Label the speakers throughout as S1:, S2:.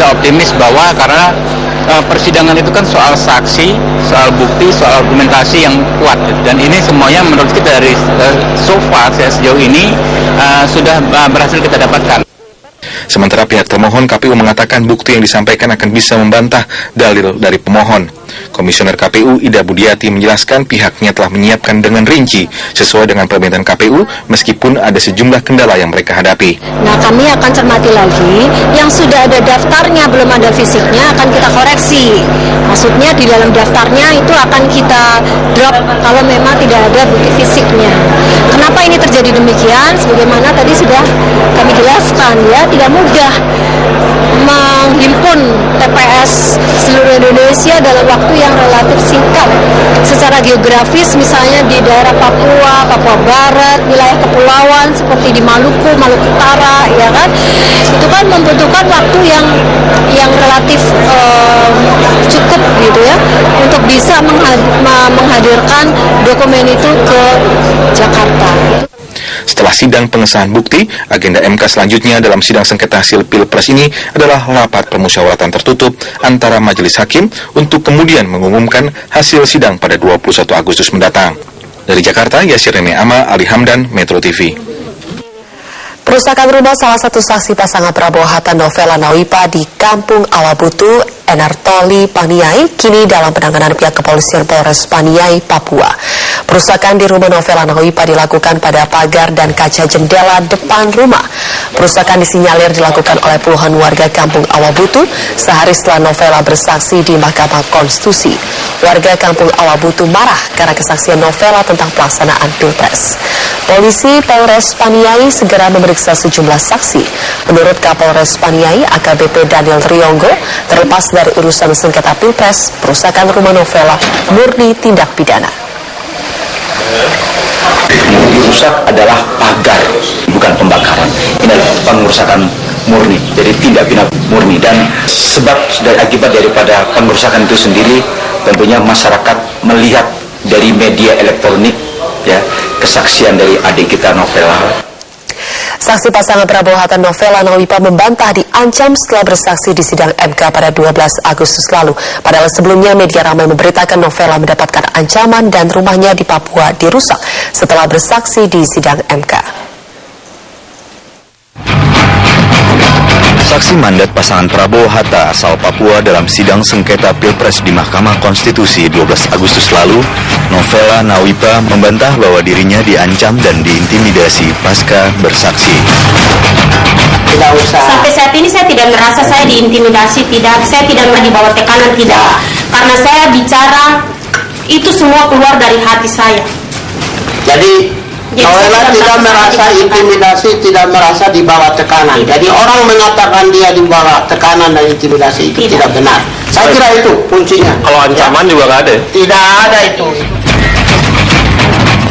S1: kita optimis bahwa karena persidangan itu kan soal saksi, soal bukti, soal argumentasi yang kuat, dan ini semuanya menurut kita dari so far sejauh ini sudah berhasil kita dapatkan.
S2: Sementara pihak termohon KPU mengatakan bukti yang disampaikan akan bisa membantah dalil dari pemohon. Komisioner KPU Ida Budiati menjelaskan pihaknya telah menyiapkan dengan rinci sesuai dengan permintaan KPU meskipun ada sejumlah kendala yang mereka hadapi.
S3: Nah, kami akan cermati lagi yang sudah ada daftarnya belum ada fisiknya akan kita koreksi. Maksudnya di dalam daftarnya itu akan kita drop kalau memang tidak ada bukti fisiknya. Kenapa ini terjadi demikian? Sebagaimana tadi sudah kami jelaskan, ya, tidak mudah menghimpun TPS seluruh Indonesia dalam waktu yang relatif singkat. Secara geografis misalnya di daerah Papua, Papua Barat, wilayah kepulauan seperti di Maluku, Maluku Utara, ya kan, itu kan membutuhkan waktu yang relatif cukup gitu ya untuk bisa menghadirkan dokumen itu ke Jakarta.
S2: Setelah sidang pengesahan bukti, agenda MK selanjutnya dalam sidang sengketa hasil Pilpres ini adalah rapat permusyawaratan tertutup antara majelis hakim untuk kemudian mengumumkan hasil sidang pada 21 Agustus mendatang. Dari Jakarta, Yasir Rene Ama, Ali Hamdan, Metro TV.
S4: Perusakan rumah salah satu saksi pasangan Prabowo Hatta Novela Nawipa di Kampung Awabutu, Enartoli, Paniai, kini dalam penanganan pihak kepolisian Polres Paniai, Papua. Perusakan di rumah Novela Nawipa dilakukan pada pagar dan kaca jendela depan rumah. Perusakan disinyalir dilakukan oleh puluhan warga Kampung Awabutu sehari setelah Novela bersaksi di Mahkamah Konstitusi. Warga Kampung Awabutu marah karena kesaksian Novela tentang pelaksanaan Pilpres. Polisi Polres Paniai segera memeriksa sejumlah saksi. Menurut Kapolres Paniai, AKBP Daniel Riongo, terlepas dari urusan sengketa Pilpres, perusakan rumah Novela murni tindak pidana.
S5: Yang dirusak adalah pagar, bukan pembakaran. Ini adalah pengerusakan murni, jadi tindak pidana murni. Dan sebab dari akibat daripada pengerusakan itu sendiri, tentunya masyarakat melihat dari media elektronik, ya, kesaksian dari adik kita Novela.
S4: Saksi pasangan Prabowo Hatta Novela Nawipa membantah diancam setelah bersaksi di sidang MK pada 12 Agustus lalu. Padahal sebelumnya media ramai memberitakan Novela mendapatkan ancaman dan rumahnya di Papua dirusak setelah bersaksi di sidang MK.
S6: Saksi mandat pasangan Prabowo Hatta asal Papua dalam sidang sengketa Pilpres di Mahkamah Konstitusi 12 Agustus lalu, Novela Nawipa membantah bahwa dirinya diancam dan diintimidasi pasca bersaksi.
S7: Tidak usah. Sampai saat ini saya tidak merasa saya diintimidasi, tidak. Saya tidak dibawa tekanan, tidak. Karena saya bicara, itu semua keluar dari hati saya.
S8: Jadi Novela tidak merasa intimidasi, tidak merasa dibawa tekanan. Jadi orang mengatakan dia dibawa tekanan dan intimidasi itu tidak benar. Saya kira itu kuncinya.
S9: Kalau ancaman juga nggak ada?
S8: Tidak ada itu.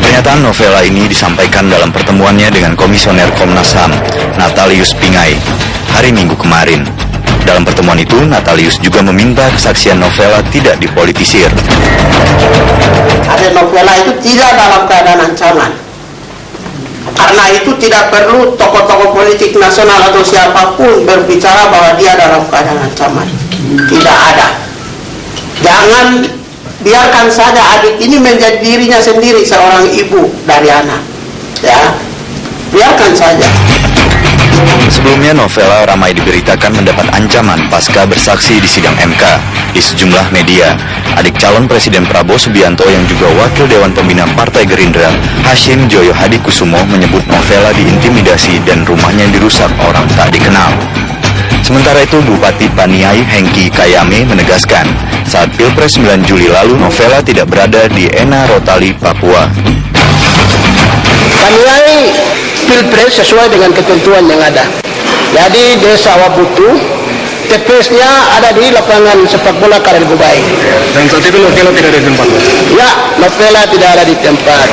S6: Pernyataan Novela ini disampaikan dalam pertemuannya dengan Komisioner Komnas HAM, Natalius Pingai, hari Minggu kemarin. Dalam pertemuan itu, Natalius juga meminta kesaksian Novela tidak dipolitisir.
S8: Ada Novela itu tidak dalam keadaan ancaman. Karena itu tidak perlu tokoh-tokoh politik nasional atau siapapun berbicara bahwa dia dalam keadaan ancaman. Tidak ada. Jangan biarkan saja adik ini menjadi dirinya sendiri seorang ibu dari anak. Ya, biarkan saja.
S6: Sebelumnya Novela ramai diberitakan mendapat ancaman pasca bersaksi di sidang MK. Di sejumlah media, adik calon Presiden Prabowo Subianto yang juga Wakil Dewan Pembina Partai Gerindra, Hashim Joyo Hadikusumo, menyebut Novela diintimidasi dan rumahnya dirusak orang tak dikenal. Sementara itu, Bupati Paniai Hengki Kayame menegaskan, saat Pilpres 9 Juli lalu, Novela tidak berada di Enartoli, Papua.
S8: Paniai Pilpres sesuai dengan ketentuan yang ada. Jadi Desa Awabutu, TPS-nya ada di lapangan sepak bola Karet Gubai.
S9: Dan saat itu Novela tidak ada di tempat?
S8: Ya, Novela tidak ada di tempat.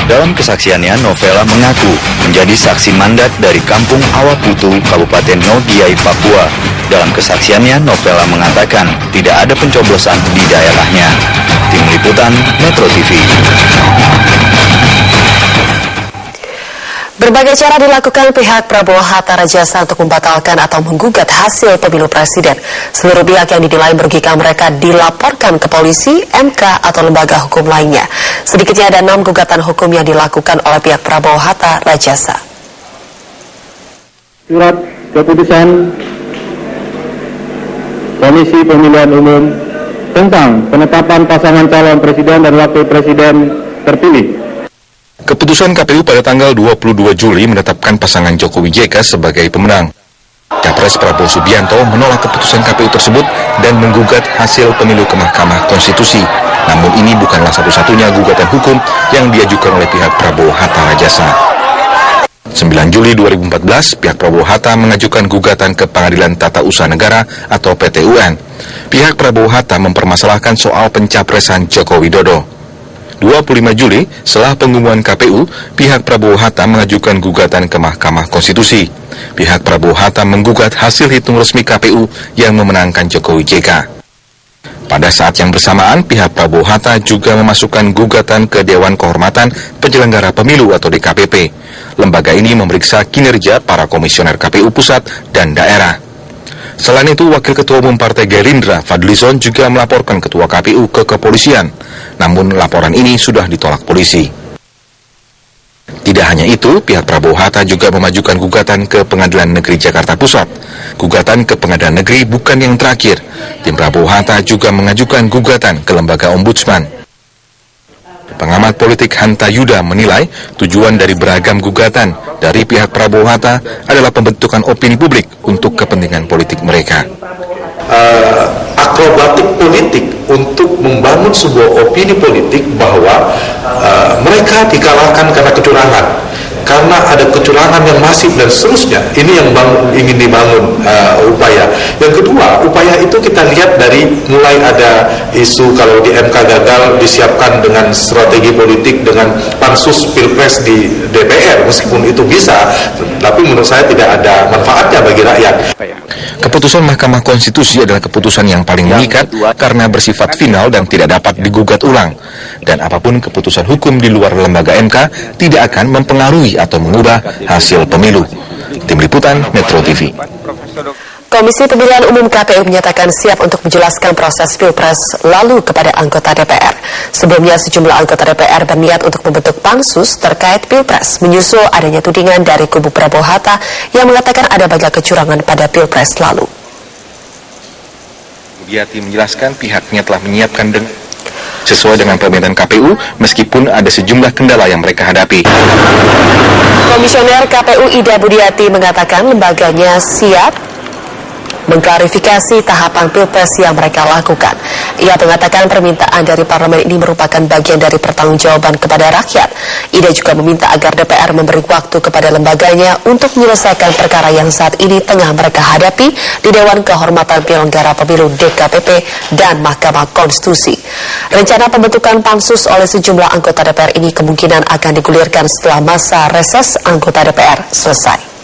S6: Dalam kesaksiannya, Novela mengaku menjadi saksi mandat dari Kampung Awabutu, Kabupaten Nogiyai, Papua. Dalam kesaksiannya, Novela mengatakan tidak ada pencoblosan di daerahnya. Tim Liputan Metro TV.
S4: Berbagai cara dilakukan pihak Prabowo Hatta Rajasa untuk membatalkan atau menggugat hasil pemilu presiden. Seluruh pihak yang dinilai merugikan mereka dilaporkan ke polisi, MK, atau lembaga hukum lainnya. Sedikitnya ada 6 gugatan hukum yang dilakukan oleh pihak Prabowo Hatta Rajasa.
S10: Surat keputusan Komisi Pemilihan Umum tentang penetapan pasangan calon presiden dan wakil presiden terpilih.
S2: Keputusan KPU pada tanggal 22 Juli menetapkan pasangan Jokowi JK sebagai pemenang. Capres Prabowo Subianto menolak keputusan KPU tersebut dan menggugat hasil pemilu ke Mahkamah Konstitusi. Namun ini bukanlah satu-satunya gugatan hukum yang diajukan oleh pihak Prabowo Hatta Rajasa. 9 Juli 2014, pihak Prabowo Hatta mengajukan gugatan ke Pengadilan Tata Usaha Negara atau PT-UN. Pihak Prabowo Hatta mempermasalahkan soal pencapresan Joko Widodo. 25 Juli, setelah pengumuman KPU, pihak Prabowo Hatta mengajukan gugatan ke Mahkamah Konstitusi. Pihak Prabowo Hatta menggugat hasil hitung resmi KPU yang memenangkan Jokowi JK. Pada saat yang bersamaan, pihak Prabowo Hatta juga memasukkan gugatan ke Dewan Kehormatan Penyelenggara Pemilu atau DKPP. Lembaga ini memeriksa kinerja para komisioner KPU pusat dan daerah. Selain itu, Wakil Ketua Umum Partai Gerindra, Fadlizon, juga melaporkan Ketua KPU ke kepolisian. Namun laporan ini sudah ditolak polisi. Tidak hanya itu, pihak Prabowo Hatta juga memajukan gugatan ke Pengadilan Negeri Jakarta Pusat. Gugatan ke Pengadilan Negeri bukan yang terakhir. Tim Prabowo Hatta juga mengajukan gugatan ke Lembaga Ombudsman. Pengamat politik Hanta Yuda menilai tujuan dari beragam gugatan dari pihak Prabowo Hatta adalah pembentukan opini publik untuk kepentingan politik mereka.
S11: Akrobatik politik untuk membangun sebuah opini politik bahwa mereka dikalahkan karena kecurangan, karena ada kecurangan yang masif dan seterusnya. Ini yang ingin dibangun upaya. Yang kedua, upaya itu kita lihat dari mulai ada isu kalau di MK gagal disiapkan dengan strategi politik dengan pansus pilpres di DPR, meskipun itu bisa, tapi menurut saya tidak ada manfaatnya bagi rakyat.
S2: Keputusan Mahkamah Konstitusi adalah keputusan yang paling mengikat karena bersifat final dan tidak dapat digugat ulang. Dan apapun keputusan hukum di luar lembaga MK tidak akan mempengaruhi atau mengubah hasil pemilu. Tim Liputan Metro TV.
S4: Komisi Pemilihan Umum KPU menyatakan siap untuk menjelaskan proses Pilpres lalu kepada anggota DPR. Sebelumnya sejumlah anggota DPR berniat untuk membentuk pansus terkait Pilpres, menyusul adanya tudingan dari kubu Prabowo Hatta yang mengatakan ada banyak kecurangan pada Pilpres lalu.
S2: Budiati menjelaskan pihaknya telah menyiapkan sesuai dengan permintaan KPU, meskipun ada sejumlah kendala yang mereka hadapi.
S4: Komisioner KPU Ida Budiati mengatakan lembaganya siap mengklarifikasi tahapan Pilpres yang mereka lakukan. Ia mengatakan permintaan dari parlemen ini merupakan bagian dari pertanggungjawaban kepada rakyat. Ida juga meminta agar DPR memberi waktu kepada lembaganya untuk menyelesaikan perkara yang saat ini tengah mereka hadapi di Dewan Kehormatan Penyelenggara Pemilu DKPP dan Mahkamah Konstitusi. Rencana pembentukan pansus oleh sejumlah anggota DPR ini kemungkinan akan digulirkan setelah masa reses anggota DPR selesai.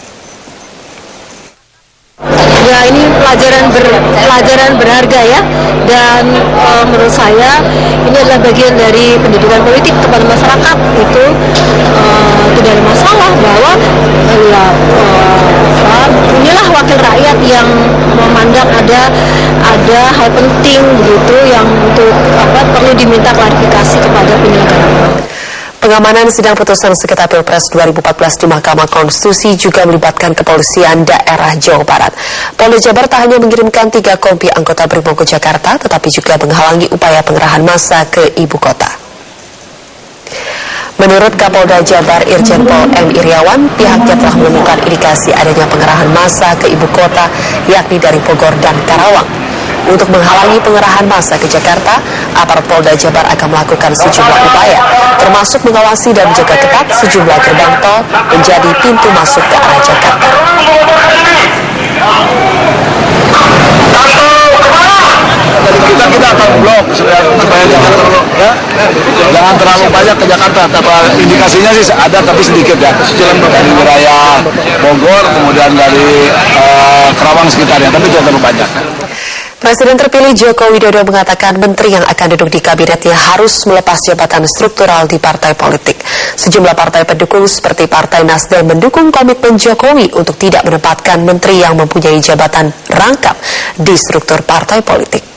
S3: Ya, ini pelajaran berharga ya, dan menurut saya ini adalah bagian dari pendidikan politik kepada masyarakat. Itu tidak ada masalah bahwa inilah wakil rakyat yang memandang ada hal penting gitu yang untuk perlu diminta klarifikasi kepada penyelenggara.
S4: Pengamanan sidang putusan sengketa Pilpres 2014 di Mahkamah Konstitusi juga melibatkan kepolisian daerah Jawa Barat. Polda Jabar tak hanya mengirimkan 3 kompi anggota Brimob ke Jakarta, tetapi juga menghalangi upaya pengerahan massa ke ibu kota. Menurut Kapolda Jabar Irjen Pol M. Iriawan, pihaknya telah menemukan indikasi adanya pengerahan massa ke ibu kota, yakni dari Bogor dan Karawang. Untuk menghalangi pengerahan massa ke Jakarta, aparat Polda Jabar akan melakukan sejumlah upaya, termasuk mengawasi dan menjaga ketat sejumlah gerbang tol menjadi pintu masuk ke arah Jakarta.
S11: Kita akan blok supaya jangan terlalu banyak ke Jakarta. Indikasinya sih ada tapi sedikit ya. Jalan dari wilayah Bogor kemudian dari Karawang sekitarnya, tapi tidak terlalu banyak.
S4: Presiden terpilih Joko Widodo mengatakan menteri yang akan duduk di kabinetnya harus melepas jabatan struktural di partai politik. Sejumlah partai pendukung seperti Partai Nasdem mendukung komitmen Jokowi untuk tidak menempatkan menteri yang mempunyai jabatan rangkap di struktur partai politik.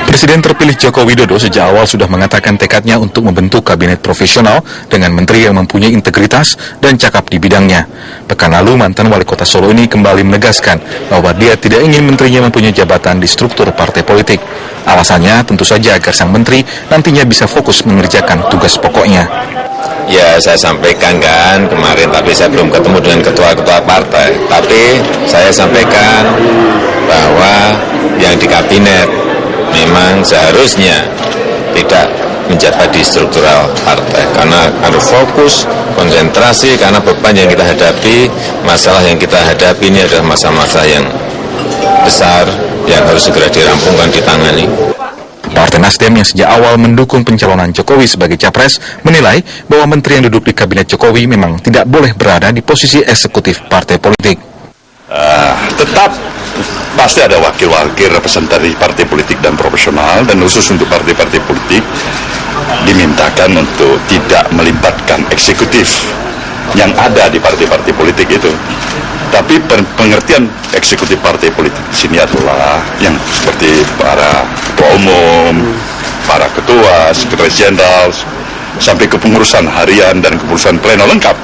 S2: Presiden terpilih Joko Widodo sejak awal sudah mengatakan tekadnya untuk membentuk kabinet profesional dengan menteri yang mempunyai integritas dan cakap di bidangnya. Pekan lalu, mantan wali kota Solo ini kembali menegaskan bahwa dia tidak ingin menterinya mempunyai jabatan di struktur partai politik. Alasannya tentu saja agar sang menteri nantinya bisa fokus mengerjakan tugas pokoknya.
S12: Ya, saya sampaikan kan kemarin, tapi saya belum ketemu dengan ketua-ketua partai. Tapi saya sampaikan bahwa yang di kabinet memang seharusnya tidak menjabat di struktural partai, karena harus fokus, konsentrasi, karena beban yang kita hadapi, masalah yang kita hadapi ini adalah masalah-masalah yang besar yang harus segera dirampungkan, ditangani.
S2: Partai Nasdem yang sejak awal mendukung pencalonan Jokowi sebagai capres menilai bahwa menteri yang duduk di kabinet Jokowi memang tidak boleh berada di posisi eksekutif partai politik.
S13: Tetap pasti ada wakil-wakil representatif partai politik dan profesional, dan khusus untuk partai-partai politik dimintakan untuk tidak melibatkan eksekutif yang ada di partai-partai politik itu. Tapi pengertian eksekutif partai politik di sini adalah yang seperti para ketua umum, para ketua, sekretaris jenderal, sampai ke pengurusan harian dan kepengurusan pleno lengkap.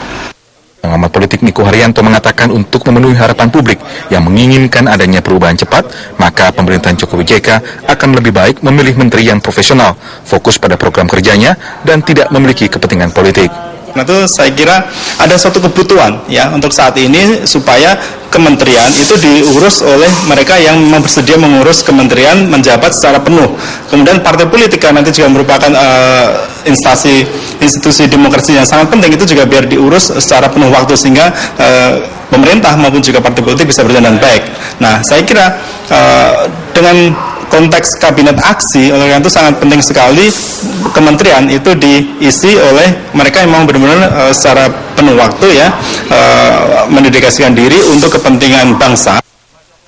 S2: Pengamat politik Niko Haryanto mengatakan untuk memenuhi harapan publik yang menginginkan adanya perubahan cepat, maka pemerintahan Jokowi JK akan lebih baik memilih menteri yang profesional, fokus pada program kerjanya, dan tidak memiliki kepentingan politik.
S14: Nah, itu saya kira ada suatu kebutuhan ya untuk saat ini supaya kementerian itu diurus oleh mereka yang bersedia mengurus kementerian menjabat secara penuh. Kemudian partai politik nanti juga merupakan institusi demokrasi yang sangat penting, itu juga biar diurus secara penuh waktu sehingga pemerintah maupun juga partai politik bisa berjalan dengan baik. Nah, saya kira dengan konteks kabinet aksi, oleh karena itu sangat penting sekali kementerian itu diisi oleh mereka yang mau benar-benar secara penuh waktu ya mendedikasikan diri untuk kepentingan bangsa.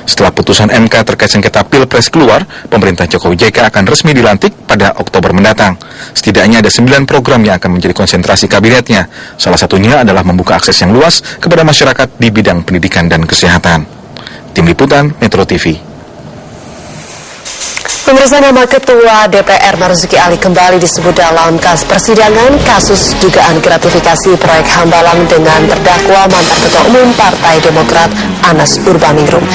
S2: Setelah putusan MK terkait sengketa Pilpres keluar, pemerintah Jokowi JK akan resmi dilantik pada Oktober mendatang. Setidaknya ada 9 program yang akan menjadi konsentrasi kabinetnya. Salah satunya adalah membuka akses yang luas kepada masyarakat di bidang pendidikan dan kesehatan. Tim Liputan Metro TV.
S4: Pemirsa, nama Ketua DPR Marzuki Ali kembali disebut dalam persidangan kasus dugaan gratifikasi proyek Hambalang dengan terdakwa mantan Ketua Umum Partai Demokrat Anas Urbaningrum.